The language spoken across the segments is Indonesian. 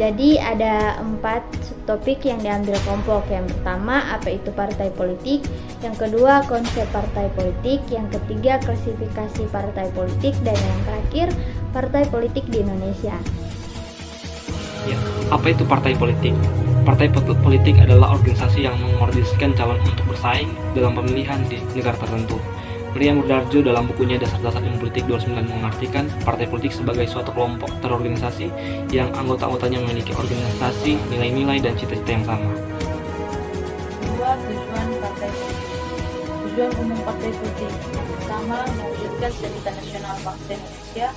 Jadi ada 4 subtopik yang diambil kelompok. Yang pertama, apa itu partai politik. Yang kedua, konsep partai politik. Yang ketiga, klasifikasi partai politik. Dan yang terakhir, partai politik di Indonesia. Ya, apa itu partai politik? Partai politik adalah organisasi yang mengorganisasikan calon untuk bersaing dalam pemilihan di negara tertentu. Maria Murdarjo dalam bukunya Dasar-Dasar Ilmu Politik 29 mengartikan partai politik sebagai suatu kelompok terorganisasi yang anggota-anggotanya memiliki organisasi, nilai-nilai, dan cita-cita yang sama. Kedua, tujuan partai politik. Tujuan umum partai politik pertama, mewujudkan cita-cita nasional bangsa Indonesia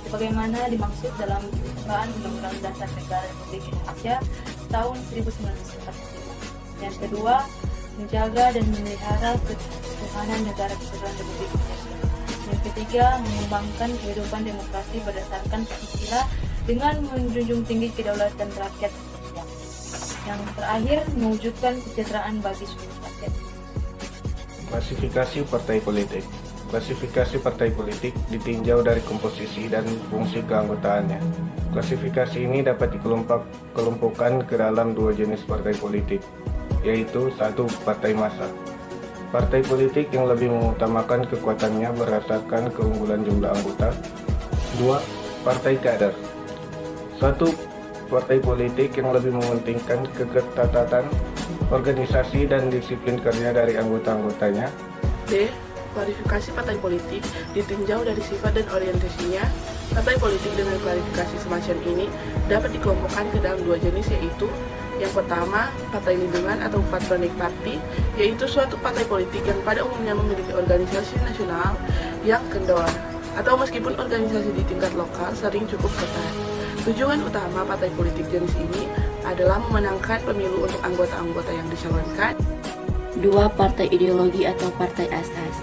sebagaimana dimaksud dalam pembukaan Undang-Undang Dasar Negara Republik Indonesia tahun 1945. Yang kedua, menjaga dan memelihara ketuhanan negara kesatuan Republik Indonesia. Yang ketiga, mengembangkan kehidupan demokrasi berdasarkan Pancasila dengan menjunjung tinggi kedaulatan rakyat Indonesia. Yang terakhir, mewujudkan kesejahteraan bagi seluruh rakyat. Klasifikasi partai politik. Klasifikasi partai politik ditinjau dari komposisi dan fungsi keanggotaannya. Klasifikasi ini dapat dikelompokkan ke dalam 2 jenis partai politik, yaitu 1. Partai massa. Partai politik yang lebih mengutamakan kekuatannya berdasarkan keunggulan jumlah anggota. 2. Partai kader. 1. Partai politik yang lebih mementingkan keketatan organisasi dan disiplin kerja dari anggota-anggotanya. D. Klasifikasi partai politik ditinjau dari sifat dan orientasinya. Partai politik dengan klasifikasi semacam ini dapat dikelompokkan ke dalam 2 jenis, yaitu yang pertama, partai lindungan atau patriotic party, yaitu suatu partai politik yang pada umumnya memiliki organisasi nasional yang kendor, atau meskipun organisasi di tingkat lokal sering cukup ketat. Tujuan utama partai politik jenis ini adalah memenangkan pemilu untuk anggota-anggota yang dicalonkan. 2. Partai ideologi atau partai asas,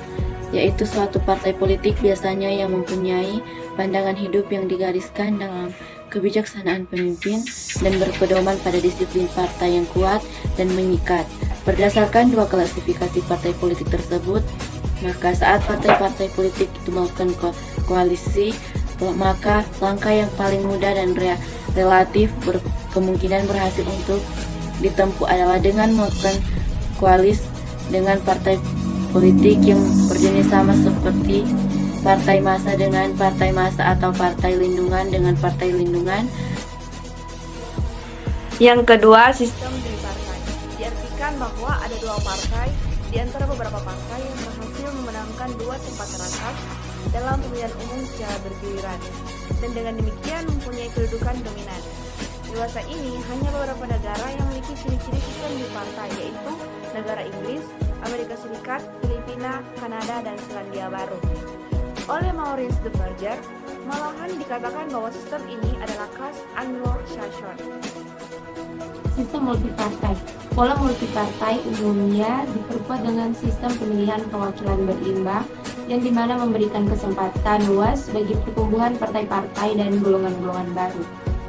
yaitu suatu partai politik biasanya yang mempunyai pandangan hidup yang digariskan dalam kebijaksanaan pemimpin dan berpedoman pada disiplin partai yang kuat dan mengikat. Berdasarkan 2 klasifikasi partai politik tersebut, maka saat partai-partai politik itu melakukan koalisi, maka langkah yang paling mudah dan relatif berkemungkinan berhasil untuk ditempuh adalah dengan melakukan koalisi dengan partai politik yang berjenis sama seperti partai massa dengan partai massa atau partai lindungan dengan partai lindungan. Yang kedua, sistem tripartai. Diartikan bahwa ada 2 partai di antara beberapa partai yang berhasil memenangkan 2 tempat teratas dalam pemilihan umum secara bergiliran, dan dengan demikian mempunyai kedudukan dominan. Di masa ini, hanya beberapa negara yang memiliki ciri-ciri sistem tripartai, yaitu negara Inggris, Amerika Serikat, Filipina, Kanada, dan Selandia Baru. Oleh Maurice de Verger, malahan dikatakan bahwa sistem ini adalah khas Anglo-Saxon. Sistem multipartai. Pola multipartai umumnya diperkuat dengan sistem pemilihan perwakilan berimbang yang dimana memberikan kesempatan luas bagi pertumbuhan partai-partai dan golongan-golongan baru.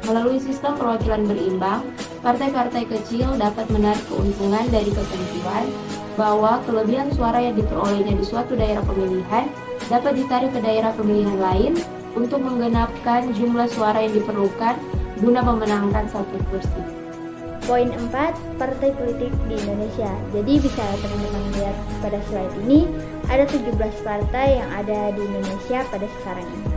Melalui sistem perwakilan berimbang, partai-partai kecil dapat menarik keuntungan dari ketentuan bahwa kelebihan suara yang diperolehnya di suatu daerah pemilihan dapat ditarik ke daerah pemilihan lain untuk menggenapkan jumlah suara yang diperlukan guna memenangkan satu kursi. Poin 4, partai politik di Indonesia. Jadi bisa teman-teman lihat pada slide ini, ada 17 partai yang ada di Indonesia pada sekarang ini.